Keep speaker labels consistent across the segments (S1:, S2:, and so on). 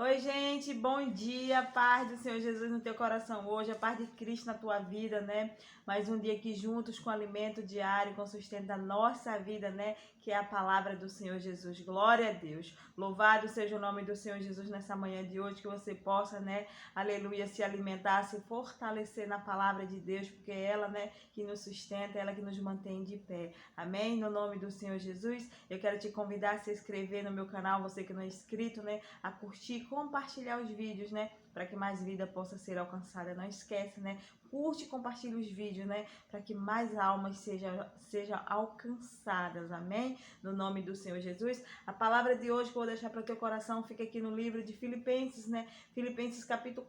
S1: Oi, gente, bom dia, paz do Senhor Jesus no teu coração hoje, a paz de Cristo na tua vida, né? Mais um dia aqui juntos com alimento diário, com sustento da nossa vida, né? Que é a palavra do Senhor Jesus. Glória a Deus. Louvado seja o nome do Senhor Jesus nessa manhã de hoje, que você possa, né? Aleluia, se alimentar, se fortalecer na palavra de Deus, porque é ela, né, que nos sustenta, é ela que nos mantém de pé. Amém? No nome do Senhor Jesus, eu quero te convidar a se inscrever no meu canal, você que não é inscrito, né? A curtir, compartilhar os vídeos, né? Para que mais vida possa ser alcançada. Não esquece, né? Curte e compartilha os vídeos, né? Para que mais almas sejam alcançadas. Amém? No nome do Senhor Jesus. A palavra de hoje que eu vou deixar para o teu coração fica aqui no livro de Filipenses, né? Filipenses capítulo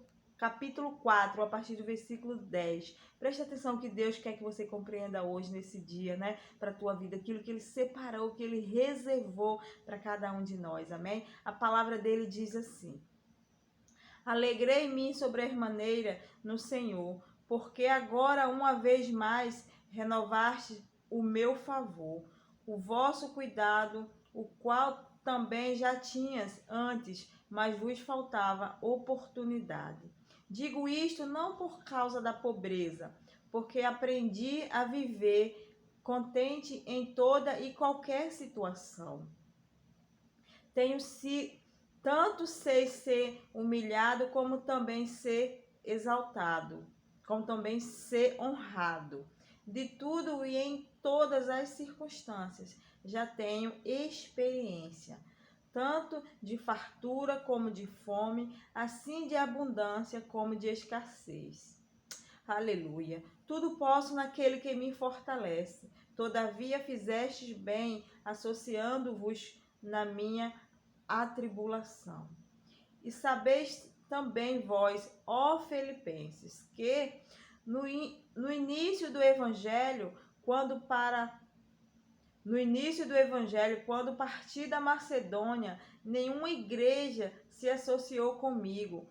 S1: 4, a partir do versículo 10. Preste atenção que Deus quer que você compreenda hoje, nesse dia, né? Para a tua vida, aquilo que Ele separou, que Ele reservou para cada um de nós, amém? A palavra dele diz assim: Alegrei-me sobremaneira no Senhor, porque agora uma vez mais renovaste o meu favor, o vosso cuidado, o qual também já tinhas antes, mas vos faltava oportunidade. Digo isto não por causa da pobreza, porque aprendi a viver contente em toda e qualquer situação. Tenho se tanto sei ser humilhado, como também ser exaltado, como também ser honrado. De tudo e em todas as circunstâncias já tenho experiência, tanto de fartura como de fome, assim de abundância como de escassez. Aleluia. Tudo posso naquele que me fortalece. Todavia fizestes bem, associando-vos na minha atribulação. E sabeis também vós, ó Filipenses, que no início do evangelho, quando parti da Macedônia, nenhuma igreja se associou comigo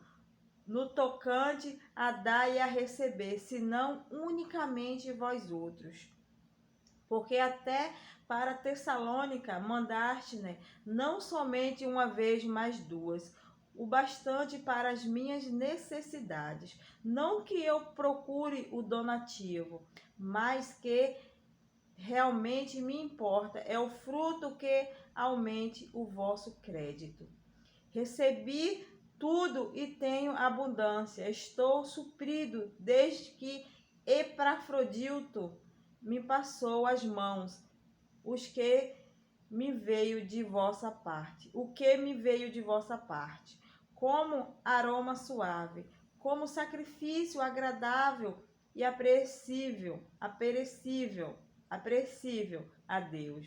S1: no tocante a dar e a receber, senão unicamente vós outros. Porque até para Tessalônica mandaste, né, não somente uma vez, mas duas, o bastante para as minhas necessidades. Não que eu procure o donativo, mas que realmente me importa é o fruto que aumente o vosso crédito. Recebi tudo e tenho abundância. Estou suprido desde que Epafrodito me passou as mãos, os que me veio de vossa parte. O que me veio de vossa parte? Como aroma suave, como sacrifício agradável e apreciável a Deus.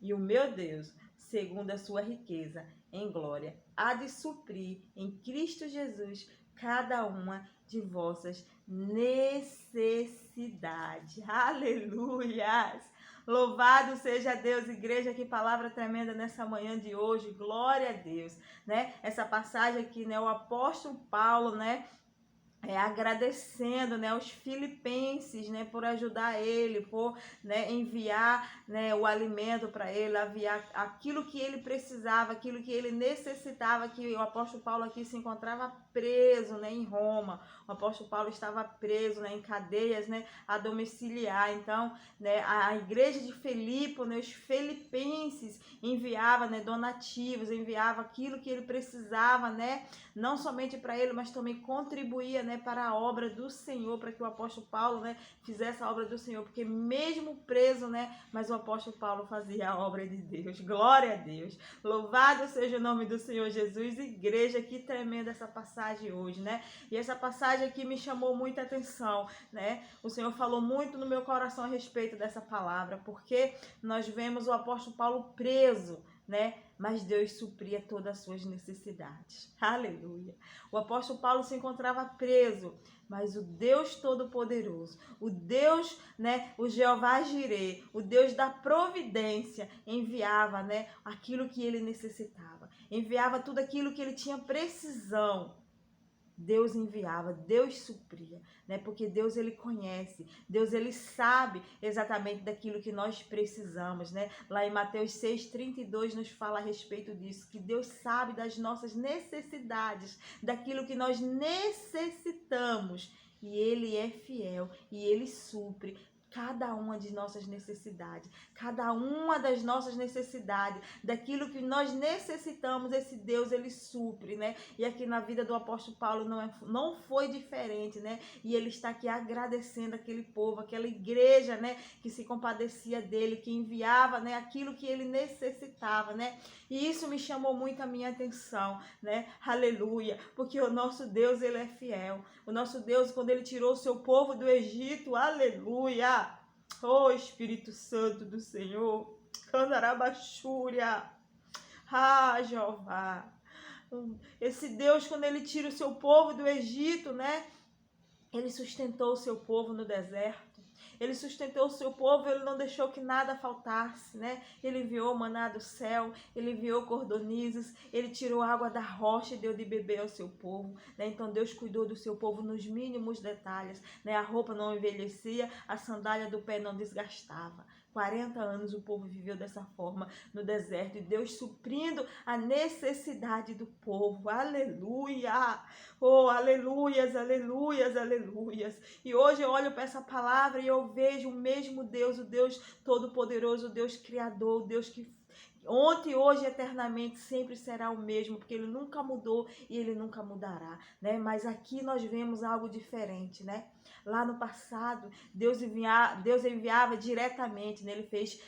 S1: E o meu Deus, segundo a sua riqueza em glória, há de suprir em Cristo Jesus cada uma de vossas necessidades. Aleluias! Louvado seja Deus, igreja, que palavra tremenda nessa manhã de hoje. Glória a Deus, né? Essa passagem aqui, né, o apóstolo Paulo, né, agradecendo, né, aos filipenses, né, por ajudar ele, por, né, enviar, né, o alimento para ele, enviar aquilo que ele precisava, aquilo que ele necessitava, que o apóstolo Paulo aqui se encontrava preso, né, em Roma. O apóstolo Paulo estava preso, né, em cadeias, né, a domiciliar. Então, né, a igreja de Filipe, né, os filipenses enviava, né, donativos, enviava aquilo que ele precisava, né, não somente para ele, mas também contribuía, né, para a obra do Senhor, para que o apóstolo Paulo, né, fizesse a obra do Senhor, porque mesmo preso, né, mas o apóstolo Paulo fazia a obra de Deus. Glória a Deus. Louvado seja o nome do Senhor Jesus. Igreja, que tremenda essa passagem hoje, né? E essa passagem aqui me chamou muita atenção, né? O Senhor falou muito no meu coração a respeito dessa palavra, porque nós vemos o apóstolo Paulo preso, né? Mas Deus supria todas as suas necessidades. Aleluia. O apóstolo Paulo se encontrava preso, mas o Deus Todo-Poderoso, o Deus, né, o Jeová Jireh, o Deus da providência, enviava, né, aquilo que ele necessitava, enviava tudo aquilo que ele tinha precisão. Deus enviava, Deus supria, né? Porque Deus, ele conhece, Deus, ele sabe exatamente daquilo que nós precisamos, né? Lá em Mateus 6:32 nos fala a respeito disso, que Deus sabe das nossas necessidades, daquilo que nós necessitamos, e ele é fiel e ele supre cada uma de nossas necessidades, cada uma das nossas necessidades, daquilo que nós necessitamos, esse Deus, ele supre, né? E aqui na vida do apóstolo Paulo não foi diferente, né? E ele está aqui agradecendo aquele povo, aquela igreja, né? Que se compadecia dele, que enviava, né? Aquilo que ele necessitava, né? E isso me chamou muito a minha atenção, né? Aleluia, porque o nosso Deus, ele é fiel. O nosso Deus, quando ele tirou o seu povo do Egito, aleluia! Oh, Espírito Santo do Senhor, Candarabachúria, Jeová, esse Deus, quando ele tira o seu povo do Egito, né? Ele sustentou o seu povo no deserto. Ele sustentou o seu povo, ele não deixou que nada faltasse, né? Ele enviou maná do céu, ele enviou cordonizes, ele tirou água da rocha e deu de beber ao seu povo, né? Então Deus cuidou do seu povo nos mínimos detalhes, né? A roupa não envelhecia, a sandália do pé não desgastava. 40 anos o povo viveu dessa forma no deserto, e Deus suprindo a necessidade do povo. Aleluia! Oh, aleluias, aleluias, aleluias. E hoje eu olho para essa palavra e eu vejo o mesmo Deus, o Deus Todo-Poderoso, o Deus Criador, o Deus que ontem, hoje e eternamente sempre será o mesmo, porque ele nunca mudou e ele nunca mudará, né? Mas aqui nós vemos algo diferente, né? Lá no passado, Deus enviava diretamente, né? Ele fez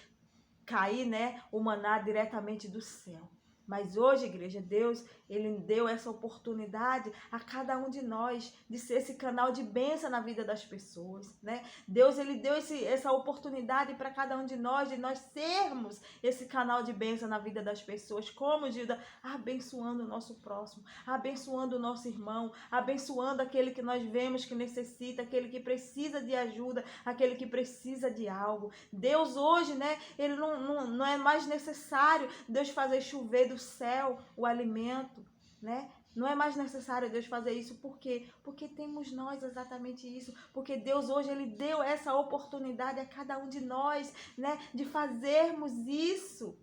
S1: cair, né, o maná diretamente do céu. Mas hoje, igreja, Deus, ele deu essa oportunidade a cada um de nós de ser esse canal de bênção na vida das pessoas, né? Deus, ele deu essa oportunidade para cada um de nós sermos esse canal de bênção na vida das pessoas. Como, Gilda? Abençoando o nosso próximo, abençoando o nosso irmão, abençoando aquele que nós vemos que necessita, aquele que precisa de ajuda, aquele que precisa de algo. Deus hoje, né, ele não é mais necessário Deus fazer chover do céu o alimento, né? Não é mais necessário Deus fazer isso. Por quê? Porque temos nós exatamente isso. Porque Deus hoje, ele deu essa oportunidade a cada um de nós, né? De fazermos isso.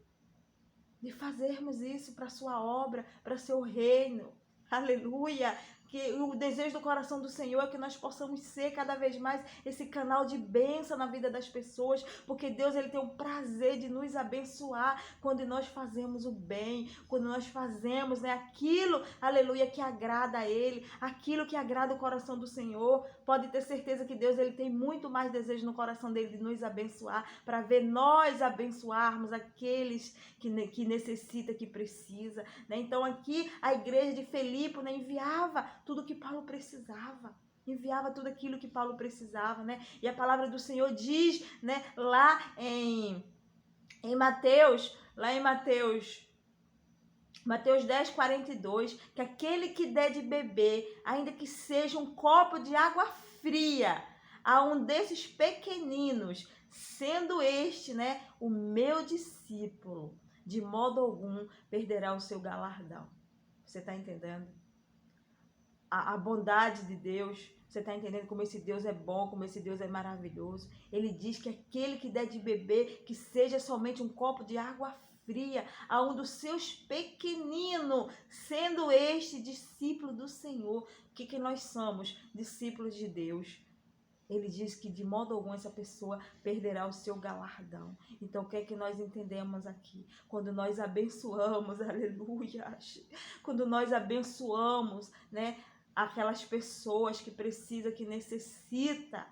S1: De fazermos isso para a sua obra, para o seu reino. Aleluia! Que o desejo do coração do Senhor é que nós possamos ser cada vez mais esse canal de bênção na vida das pessoas, porque Deus, ele tem o prazer de nos abençoar quando nós fazemos o bem, quando nós fazemos, né, aquilo, aleluia, que agrada a Ele, aquilo que agrada o coração do Senhor. Pode ter certeza que Deus, ele tem muito mais desejo no coração dele de nos abençoar, para ver nós abençoarmos aqueles que necessita, que precisa, né? Então aqui a igreja de Filipe, né, enviava tudo que Paulo precisava. Enviava tudo aquilo que Paulo precisava, né? E a palavra do Senhor diz, né, lá em Mateus 10:42, que aquele que der de beber, ainda que seja um copo de água fria, a um desses pequeninos, sendo este, né, o meu discípulo, de modo algum perderá o seu galardão. Você está entendendo? A bondade de Deus, você está entendendo como esse Deus é bom, como esse Deus é maravilhoso. Ele diz que aquele que der de beber, que seja somente um copo de água fria, a um dos seus pequeninos, sendo este discípulo do Senhor. O que nós somos? Discípulos de Deus. Ele diz que de modo algum essa pessoa perderá o seu galardão. Então o que é que nós entendemos aqui? Quando nós abençoamos, aleluia, quando nós abençoamos, né, aquelas pessoas que precisam, que necessitam,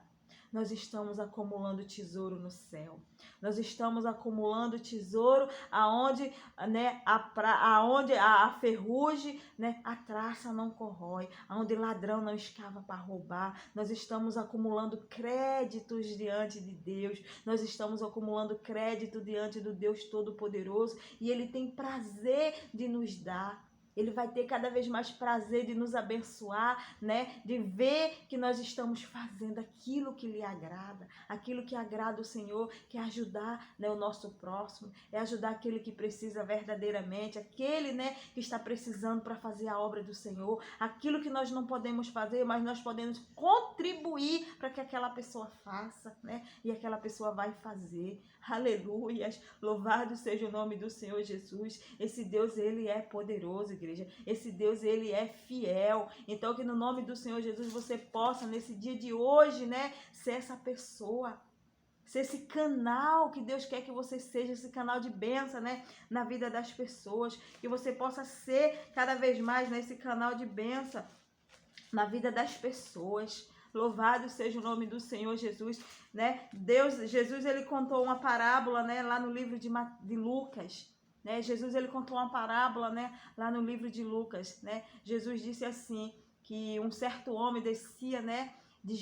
S1: nós estamos acumulando tesouro no céu. Nós estamos acumulando tesouro aonde, né, aonde a ferrugem, né, a traça não corrói, aonde ladrão não escava para roubar. Nós estamos acumulando créditos diante de Deus. Nós estamos acumulando crédito diante do Deus Todo-Poderoso, e ele tem prazer de nos dar. Ele vai ter cada vez mais prazer de nos abençoar, né? De ver que nós estamos fazendo aquilo que lhe agrada, aquilo que agrada o Senhor, que é ajudar, né, o nosso próximo, é ajudar aquele que precisa verdadeiramente, aquele, né, que está precisando para fazer a obra do Senhor, aquilo que nós não podemos fazer, mas nós podemos contribuir para que aquela pessoa faça, né? E aquela pessoa vai fazer. Aleluias! Louvado seja o nome do Senhor Jesus. Esse Deus, ele é poderoso, igreja. Esse Deus, ele é fiel. Então, que no nome do Senhor Jesus você possa, nesse dia de hoje, né, ser essa pessoa, ser esse canal que Deus quer que você seja, esse canal de bênção, né, na vida das pessoas. Que você possa ser cada vez mais nesse canal de bênção na vida das pessoas. Louvado seja o nome do Senhor Jesus, né? Jesus, ele contou uma parábola, né, lá no livro de Lucas, né? Jesus, ele contou uma parábola, né, lá no livro de Lucas, né? Jesus disse assim, que um certo homem descia, né, de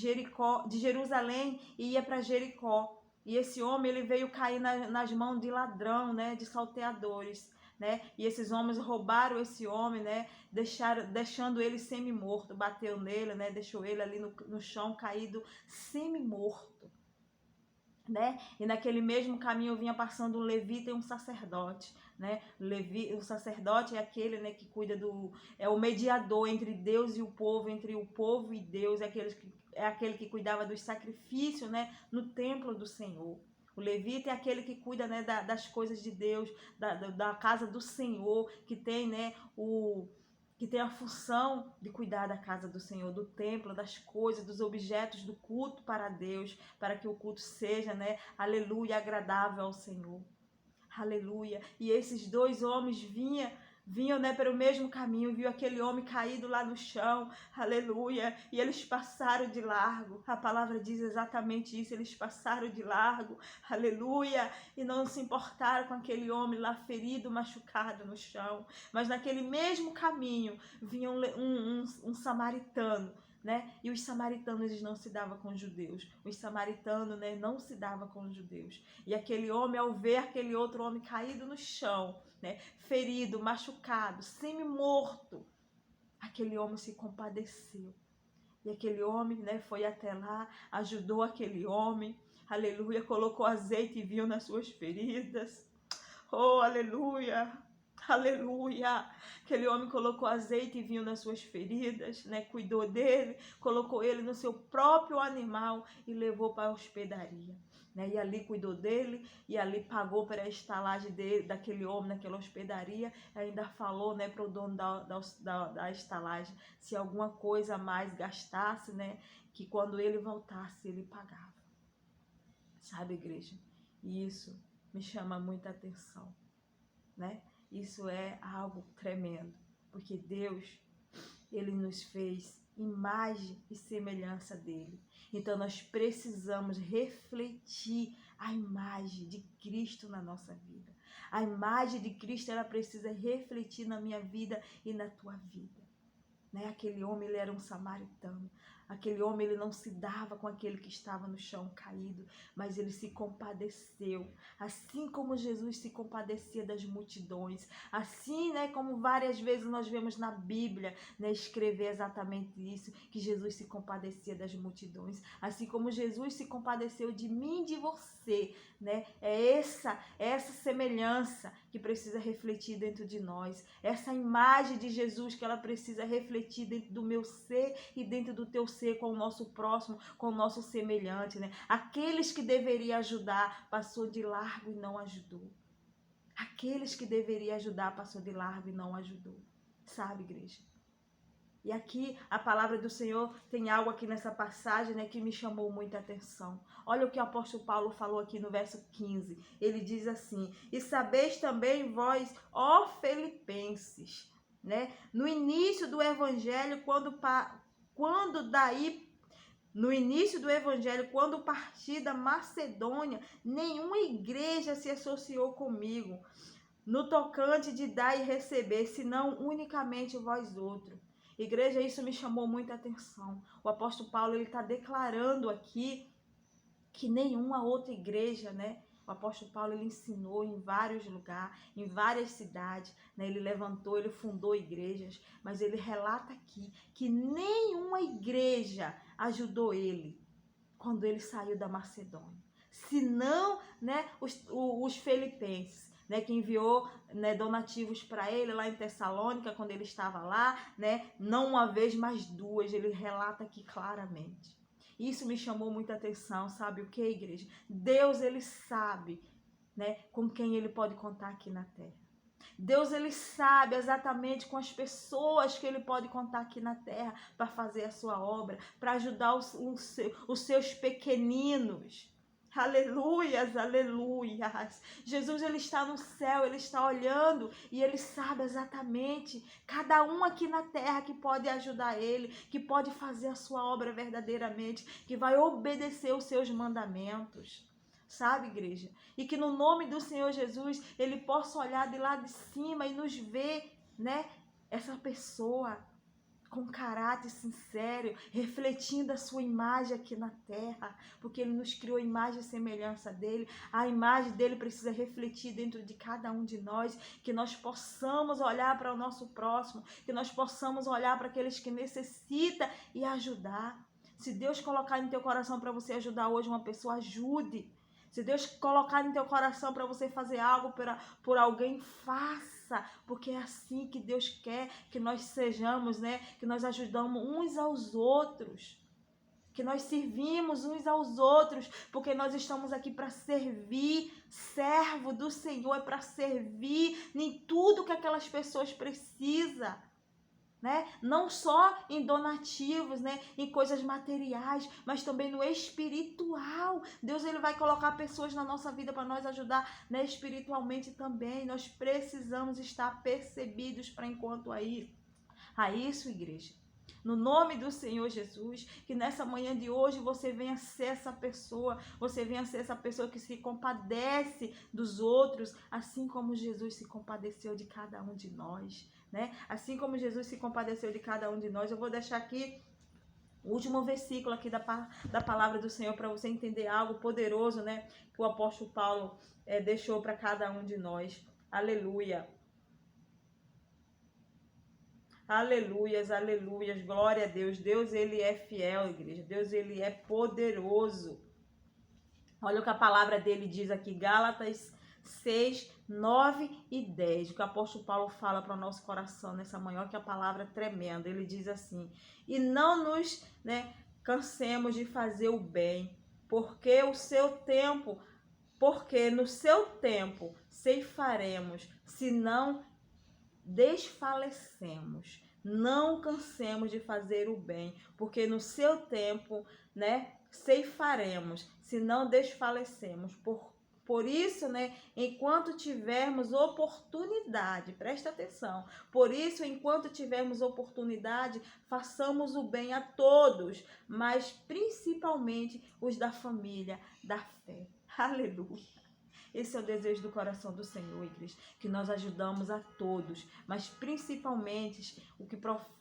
S1: Jerusalém e ia para Jericó. E esse homem, ele veio cair nas mãos de ladrão, né, de salteadores, né? E esses homens roubaram esse homem, né? Deixando ele semi-morto, bateu nele, né? Deixou ele ali no chão caído semi-morto, né? E naquele mesmo caminho vinha passando um levita e um sacerdote, né? O sacerdote é aquele, né, que cuida é o mediador entre Deus e o povo, entre o povo e Deus, é aquele que cuidava dos sacrifícios, né, no templo do Senhor. O levita é aquele que cuida, né, das coisas de Deus, da casa do Senhor, que tem, né, que tem a função de cuidar da casa do Senhor, do templo, das coisas, dos objetos do culto para Deus, para que o culto seja, né, aleluia, agradável ao Senhor. Aleluia. E esses dois homens vinham, né, pelo mesmo caminho, viu aquele homem caído lá no chão, aleluia, e eles passaram de largo. A palavra diz exatamente isso, eles passaram de largo, aleluia, e não se importaram com aquele homem lá ferido, machucado no chão. Mas naquele mesmo caminho vinha um samaritano, né? E os samaritanos, eles não se davam com os judeus. Os samaritanos, né, não se davam com os judeus. E aquele homem, ao ver aquele outro homem caído no chão, né, ferido, machucado, semi-morto, aquele homem se compadeceu. E aquele homem, né, foi até lá, ajudou aquele homem, aleluia, colocou azeite e vinho nas suas feridas. Oh, aleluia! Aleluia! Aquele homem colocou azeite e vinho nas suas feridas, né? Cuidou dele, colocou ele no seu próprio animal e levou para a hospedaria, né? E ali cuidou dele e ali pagou para a estalagem daquele homem naquela hospedaria. E ainda falou, né, para o dono da estalagem, se alguma coisa a mais gastasse, né, que quando ele voltasse ele pagava. Sabe, igreja? E isso me chama muita atenção, né? Isso é algo tremendo, porque Deus, ele nos fez imagem e semelhança dele. Então nós precisamos refletir a imagem de Cristo na nossa vida. A imagem de Cristo, ela precisa refletir na minha vida e na tua vida, né? Aquele homem, ele era um samaritano. Aquele homem, ele não se dava com aquele que estava no chão caído, mas ele se compadeceu. Assim como Jesus se compadecia das multidões. Assim, né, como várias vezes nós vemos na Bíblia, né, escrever exatamente isso, que Jesus se compadecia das multidões. Assim como Jesus se compadeceu de mim e de você, né? É essa semelhança que precisa refletir dentro de nós. Essa imagem de Jesus que ela precisa refletir dentro do meu ser e dentro do teu ser, com o nosso próximo, com o nosso semelhante, né? Aqueles que deveriam ajudar, passou de largo e não ajudou. Aqueles que deveriam ajudar, passou de largo e não ajudou. Sabe, igreja? E aqui a palavra do Senhor tem algo aqui nessa passagem, né, que me chamou muita atenção. Olha o que o apóstolo Paulo falou aqui no verso 15. Ele diz assim: e sabeis também vós, ó Filipenses, né, no início do evangelho, quando parti da Macedônia, nenhuma igreja se associou comigo no tocante de dar e receber, senão unicamente vós outros. Igreja, isso me chamou muita atenção. O apóstolo Paulo, ele está declarando aqui que nenhuma outra igreja, né, O apóstolo Paulo, ele ensinou em vários lugares, em várias cidades, né? Ele levantou, ele fundou igrejas, mas ele relata aqui que nenhuma igreja ajudou ele quando ele saiu da Macedônia, senão, né, os filipenses, né, que enviou, né, donativos para ele lá em Tessalônica, quando ele estava lá, né, não uma vez, mas duas. Ele relata aqui claramente. Isso me chamou muita atenção, sabe o que, igreja? Deus, ele sabe, né, com quem ele pode contar aqui na terra. Deus, ele sabe exatamente com as pessoas que ele pode contar aqui na terra para fazer a sua obra, para ajudar os seus pequeninos. Aleluias, aleluias. Jesus, ele está no céu, ele está olhando e ele sabe exatamente cada um aqui na terra que pode ajudar ele, que pode fazer a sua obra verdadeiramente, que vai obedecer os seus mandamentos. Sabe, igreja? E que no nome do Senhor Jesus, ele possa olhar de lá de cima e nos ver, né? Essa pessoa com caráter sincero, refletindo a sua imagem aqui na terra, porque ele nos criou a imagem e semelhança dele. A imagem dele precisa refletir dentro de cada um de nós, que nós possamos olhar para o nosso próximo, que nós possamos olhar para aqueles que necessitam e ajudar. Se Deus colocar em teu coração para você ajudar hoje uma pessoa, ajude. Se Deus colocar em teu coração para você fazer algo por alguém, faça, porque é assim que Deus quer que nós sejamos, né? Que nós ajudamos uns aos outros, que nós servimos uns aos outros, porque nós estamos aqui para servir. Servo do Senhor é para servir em tudo que aquelas pessoas precisam. Né? Não só em donativos, né? Em coisas materiais, mas também no espiritual. Deus, ele vai colocar pessoas na nossa vida para nós ajudar, né? Espiritualmente também. Nós precisamos estar percebidos para enquanto a isso, igreja. No nome do Senhor Jesus, que nessa manhã de hoje você venha ser essa pessoa, você venha ser essa pessoa que se compadece dos outros, assim como Jesus se compadeceu de cada um de nós, né? Assim como Jesus se compadeceu de cada um de nós. Eu vou deixar aqui o último versículo aqui da palavra do Senhor para você entender algo poderoso, né? Que o apóstolo Paulo deixou para cada um de nós. Aleluia. Aleluias, aleluias, glória a Deus. Deus, ele é fiel, igreja. Deus, ele é poderoso. Olha o que a palavra dele diz aqui, Gálatas 6, 9 e 10. O que o apóstolo Paulo fala para o nosso coração nessa manhã, que a palavra é tremenda. Ele diz assim: e não nos, né, cansemos de fazer o bem, porque no seu tempo ceifaremos, se não desfalecemos. Não cansemos de fazer o bem, porque no seu tempo, né, ceifaremos, se não desfalecemos. Por isso, né, enquanto tivermos oportunidade, presta atenção, por isso, enquanto tivermos oportunidade, façamos o bem a todos, mas principalmente os da família da fé. Aleluia. Esse é o desejo do coração do Senhor, igreja, que nós ajudamos a todos, mas principalmente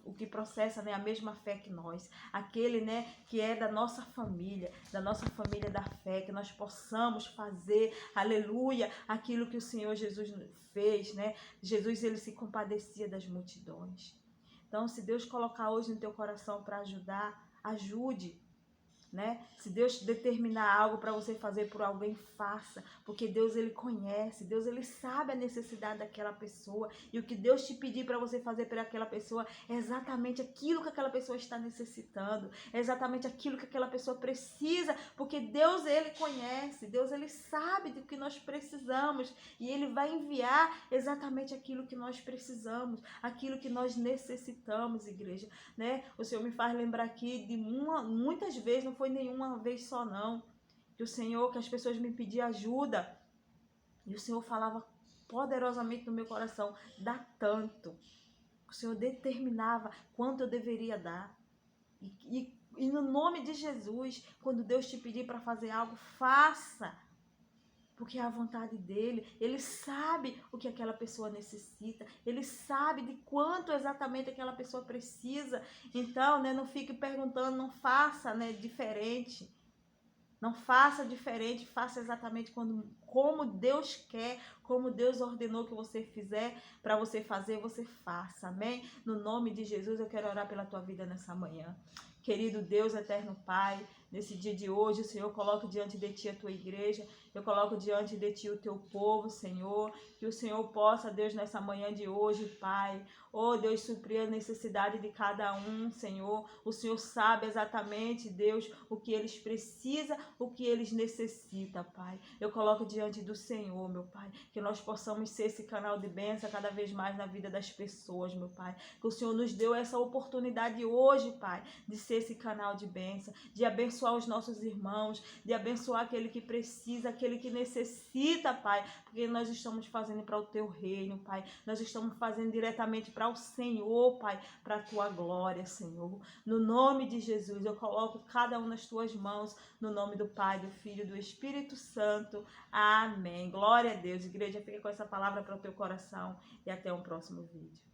S1: o que processa, né, a mesma fé que nós, aquele, né, que é da nossa família da fé, que nós possamos fazer, aleluia, aquilo que o Senhor Jesus fez, né? Jesus, ele se compadecia das multidões. Então, se Deus colocar hoje no teu coração para ajudar, ajude. Né? Se Deus determinar algo para você fazer por alguém, faça, porque Deus, ele conhece, Deus, ele sabe a necessidade daquela pessoa, e o que Deus te pedir para você fazer por aquela pessoa é exatamente aquilo que aquela pessoa está necessitando, é exatamente aquilo que aquela pessoa precisa, porque Deus, ele conhece, Deus, ele sabe do que nós precisamos, e ele vai enviar exatamente aquilo que nós precisamos, aquilo que nós necessitamos, igreja, né? O Senhor me faz lembrar aqui de muitas vezes, não foi nenhuma vez só não, que o Senhor, que as pessoas me pediam ajuda, e o Senhor falava poderosamente no meu coração: dá tanto. O Senhor determinava quanto eu deveria dar. E no nome de Jesus, quando Deus te pedir para fazer algo, faça. Porque é a vontade dele, ele sabe o que aquela pessoa necessita, ele sabe de quanto exatamente aquela pessoa precisa. Então, né, não fique perguntando, não faça, né, diferente. Não faça diferente, faça exatamente como Deus quer, como Deus ordenou que você fizer, para você fazer, você faça, amém? No nome de Jesus, eu quero orar pela tua vida nessa manhã. Querido Deus, eterno Pai, nesse dia de hoje, Senhor, eu coloco diante de Ti a Tua igreja, eu coloco diante de Ti o Teu povo, Senhor, que o Senhor possa, Deus, nessa manhã de hoje, Pai, oh Deus, suprir a necessidade de cada um, Senhor, o Senhor sabe exatamente, Deus, o que eles precisam, o que eles necessitam, Pai. Eu coloco diante do Senhor, meu Pai, que nós possamos ser esse canal de bênção cada vez mais na vida das pessoas, meu Pai, que o Senhor nos deu essa oportunidade hoje, Pai, de ser esse canal de bênção, de abençoar os nossos irmãos, de abençoar aquele que precisa, aquele que necessita, Pai, porque nós estamos fazendo para o Teu reino, Pai, nós estamos fazendo diretamente para o Senhor, Pai, para a Tua glória, Senhor. No nome de Jesus, eu coloco cada um nas Tuas mãos, no nome do Pai, do Filho e do Espírito Santo. Amém. Glória a Deus. Igreja, fica com essa palavra para o teu coração e até um próximo vídeo.